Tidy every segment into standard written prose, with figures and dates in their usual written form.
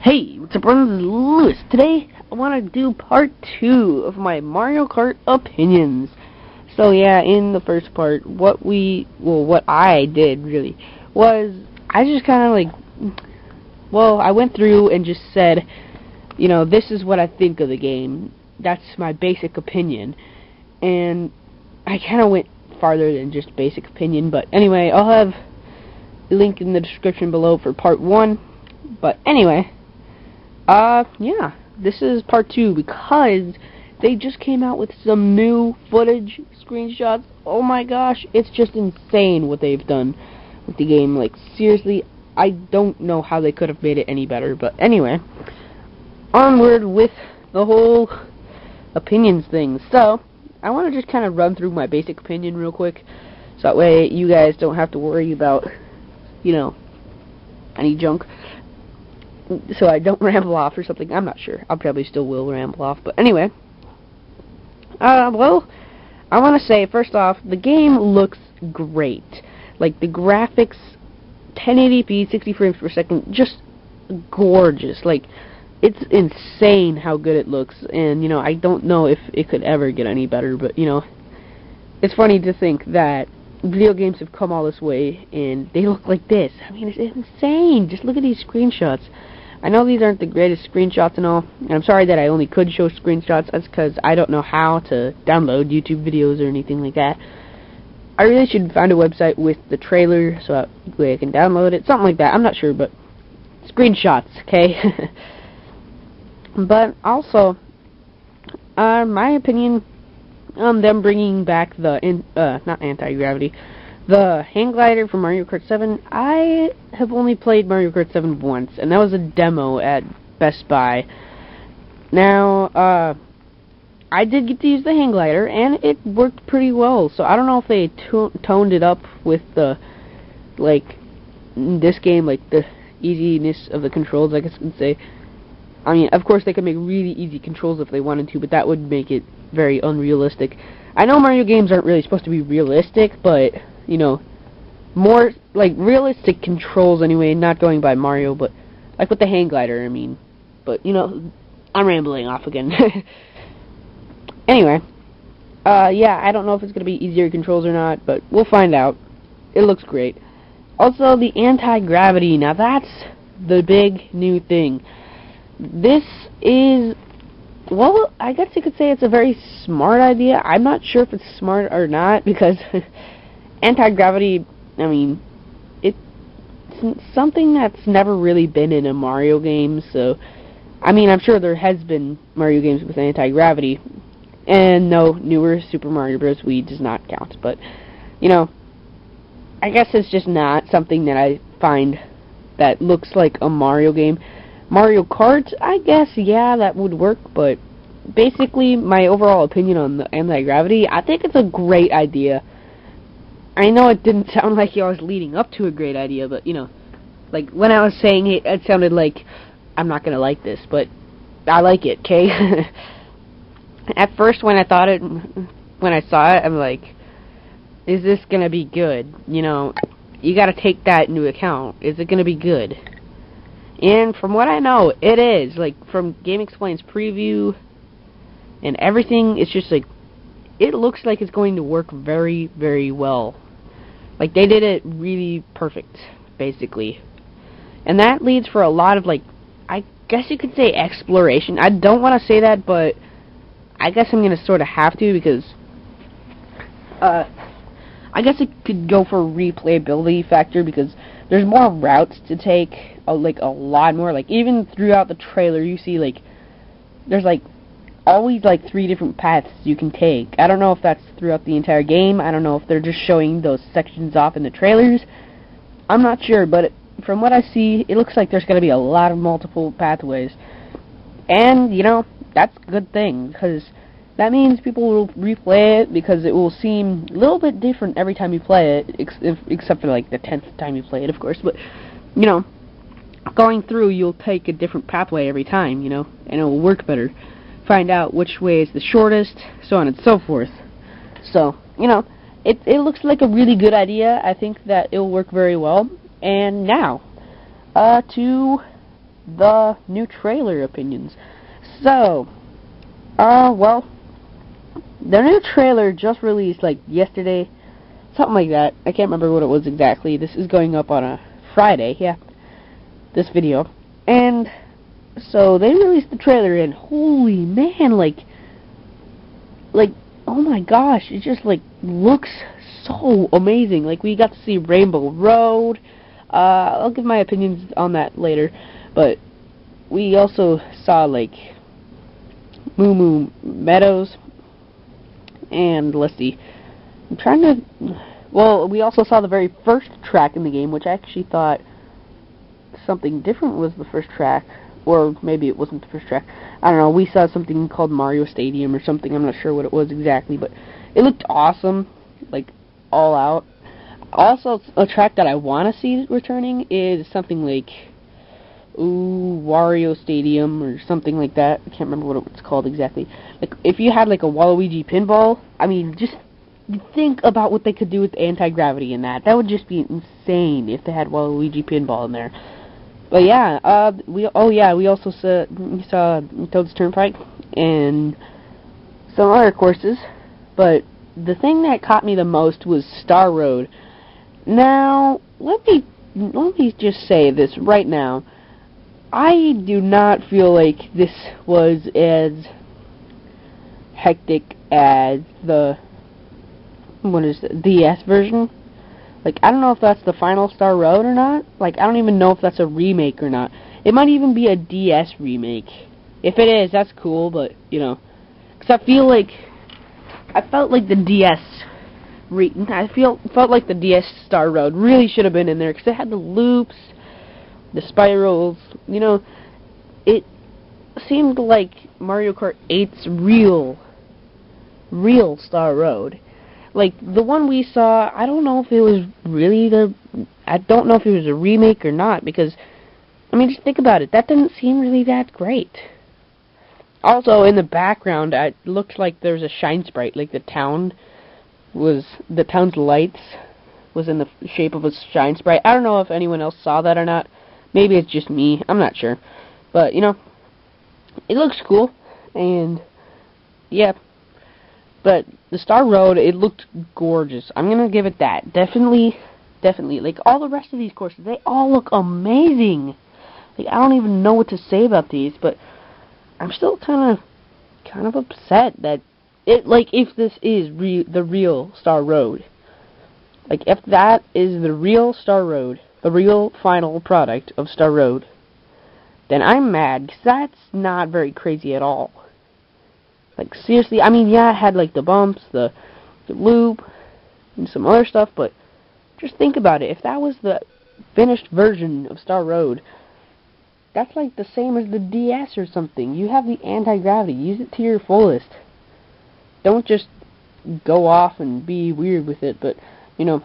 Hey, what's up, friends? This is Lewis. Today, I want to do part 2 of my Mario Kart opinions. So yeah, in the first part, what I did, really, was I just kind of I went through and just said, this is what I think of the game. That's my basic opinion. And I kind of went farther than just basic opinion, but anyway, I'll have a link in the description below for part 1. But anyway, yeah, this is part 2 because they just came out with some new footage, screenshots. Oh my gosh, it's just insane what they've done with the game. Like, seriously, I don't know how they could have made it any better. But anyway, onward with the whole opinions thing. So, I want to just kind of run through my basic opinion real quick, so that way you guys don't have to worry about, any junk. So I don't ramble off or something. I'm not sure. I probably still will ramble off. But anyway. I want to say, first off, the game looks great. Like, the graphics, 1080p, 60 frames per second, just gorgeous. Like, it's insane how good it looks. And, I don't know if it could ever get any better. But, it's funny to think that video games have come all this way and they look like this. I mean, it's insane. Just look at these screenshots. I know these aren't the greatest screenshots and all, and I'm sorry that I only could show screenshots. That's because I don't know how to download YouTube videos or anything like that. I really should find a website with the trailer so that way I can download it. Something like that. I'm not sure, but screenshots, okay? But also, my opinion on them bringing back the not anti-gravity, the hang glider from Mario Kart 7. I have only played Mario Kart 7 once, and that was a demo at Best Buy. Now, I did get to use the hang glider, and it worked pretty well. So I don't know if they toned it up with the, in this game, the easiness of the controls, I guess I could say. I mean, of course, they could make really easy controls if they wanted to, but that would make it very unrealistic. I know Mario games aren't really supposed to be realistic, but, more, realistic controls anyway, not going by Mario, but, with the hang glider, I mean. But, I'm rambling off again. Anyway, yeah, I don't know if it's going to be easier controls or not, but we'll find out. It looks great. Also, the anti-gravity, now that's the big new thing. This is, well, I guess you could say it's a very smart idea. I'm not sure if it's smart or not, because anti-gravity, I mean, it's something that's never really been in a Mario game, so, I mean, I'm sure there has been Mario games with anti-gravity, and no, newer Super Mario Bros. Wii does not count, but, I guess it's just not something that I find that looks like a Mario game. Mario Kart, I guess, yeah, that would work, but basically, my overall opinion on the anti-gravity, I think it's a great idea. I know it didn't sound like I was leading up to a great idea, but, when I was saying it, it sounded like I'm not gonna like this, but I like it, okay? At first, when I saw it, I'm like, is this gonna be good? You gotta take that into account. Is it gonna be good? And from what I know, it is. From GameXplain's preview and everything, it's just it looks like it's going to work very, very well. They did it really perfect, basically. And that leads for a lot of, I guess you could say exploration. I don't want to say that, but I guess I'm going to sort of have to, because I guess it could go for replayability factor, because there's more routes to take, a lot more. Even throughout the trailer, you see, there's, always, 3 different paths you can take. I don't know if that's throughout the entire game. I don't know if they're just showing those sections off in the trailers. I'm not sure, but from what I see, it looks like there's going to be a lot of multiple pathways. And, that's a good thing, because that means people will replay it, because it will seem a little bit different every time you play it, except for, the 10th time you play it, of course. But, going through, you'll take a different pathway every time, and it will work better. Find out which way is the shortest, so on and so forth. So, it looks like a really good idea. I think that it will work very well. And now, to the new trailer opinions. So, well, the new trailer just released like yesterday, something like that. I can't remember what it was exactly. This is going up on a Friday, yeah, this video. And so they released the trailer, and holy man, like, oh my gosh, it just like looks so amazing. Like, we got to see Rainbow Road. I'll give my opinions on that later, but we also saw like Moo Moo Meadows, and let's see, I'm trying to, well, we also saw the very first track in the game, which I actually thought something different was the first track, or maybe it wasn't the first track. I don't know, we saw something called Mario Stadium or something, I'm not sure what it was exactly, but it looked awesome, like, all out. Also, a track that I want to see returning is something like, Wario Stadium or something like that. I can't remember what it's called exactly. Like, if you had like a Waluigi pinball, I mean, just think about what they could do with anti-gravity in that. That would just be insane if they had Waluigi pinball in there. But yeah, we also saw Toad's Turnpike and some other courses. But the thing that caught me the most was Star Road. Now, let me just say this right now. I do not feel like this was as hectic as the DS version. Like, I don't know if that's the final Star Road or not. Like, I don't even know if that's a remake or not. It might even be a DS remake. If it is, that's cool, but, you know. Because I felt like the DS felt like the DS Star Road really should have been in there, because it had the loops, the spirals, you know. It seemed like Mario Kart 8's real Star Road. Like, the one we saw, I don't know if it was really I don't know if it was a remake or not, because, I mean, just think about it, that didn't seem really that great. Also, in the background, it looked like there was a shine sprite, like the town's lights was in the shape of a shine sprite. I don't know if anyone else saw that or not. Maybe it's just me, I'm not sure. But, you know, it looks cool, and, yeah. But the Star Road, it looked gorgeous. I'm gonna give it that. Definitely. Like, all the rest of these courses, they all look amazing. Like, I don't even know what to say about these, but I'm still kind of upset that if this is the real Star Road. Like, if that is the real Star Road, the real final product of Star Road, then I'm mad, because that's not very crazy at all. Like, seriously, I mean, yeah, it had, like, the bumps, the loop, and some other stuff, but just think about it. If that was the finished version of Star Road, that's like the same as the DS or something. You have the anti-gravity. Use it to your fullest. Don't just go off and be weird with it, but, you know,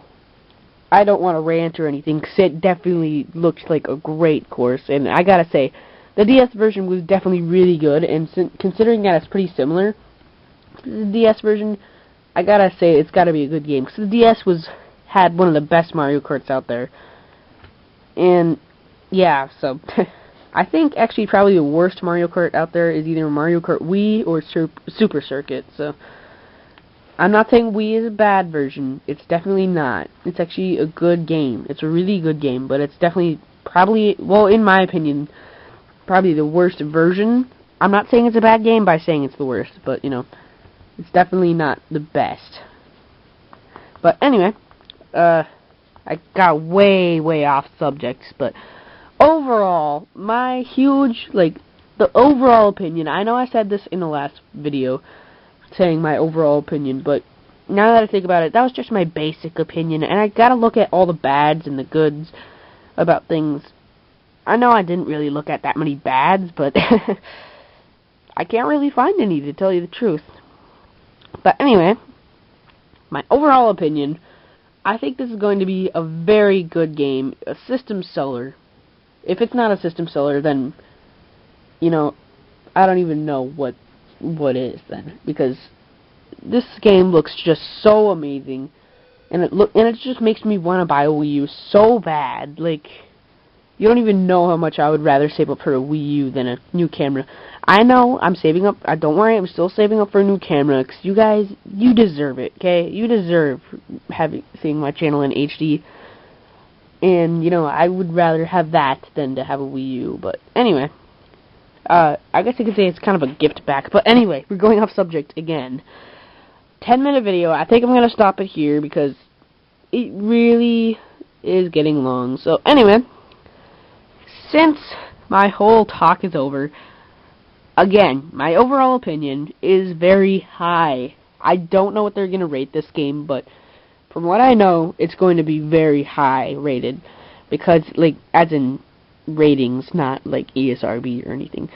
I don't want to rant or anything, because it definitely looks like a great course, and I gotta say, the DS version was definitely really good, and considering that it's pretty similar to the DS version, I gotta say it's gotta be a good game, because the DS had one of the best Mario Karts out there. And, yeah, so, I think actually probably the worst Mario Kart out there is either Mario Kart Wii or Super Circuit, so I'm not saying Wii is a bad version. It's definitely not. It's actually a good game. It's a really good game, but it's definitely probably, well, in my opinion, probably the worst version. I'm not saying it's a bad game by saying it's the worst, but, you know, it's definitely not the best. But anyway, I got way off subjects, but overall, my huge, the overall opinion, I know I said this in the last video, saying my overall opinion, but now that I think about it, that was just my basic opinion, and I gotta look at all the bads and the goods about things. I know I didn't really look at that many bads, but I can't really find any, to tell you the truth. But anyway, my overall opinion, I think this is going to be a very good game, a system seller. If it's not a system seller, then, you know, I don't even know what is then, because this game looks just so amazing, and it just makes me want to buy a Wii U so bad. Like, You don't even know how much I would rather save up for a Wii U than a new camera. I know I'm saving up. Don't worry, I'm still saving up for a new camera, because you guys, you deserve it, okay? You deserve seeing my channel in HD. And, you know, I would rather have that than to have a Wii U. But anyway, I guess you could say it's kind of a gift back. But anyway, we're going off subject again. 10-minute video. I think I'm going to stop it here because it really is getting long. So anyway, since my whole talk is over, again, my overall opinion is very high. I don't know what they're going to rate this game, but from what I know, it's going to be very high rated. Because, like, as in ratings, not like ESRB or anything.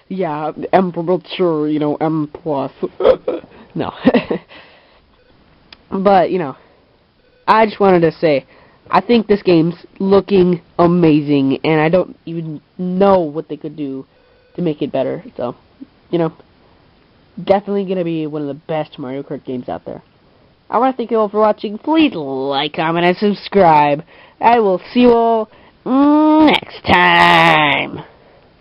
Yeah, M for mature, you know, M plus. No. But, you know, I just wanted to say, I think this game's looking amazing, and I don't even know what they could do to make it better. So, you know, definitely going to be one of the best Mario Kart games out there. I want to thank you all for watching. Please like, comment, and subscribe. I will see you all next time.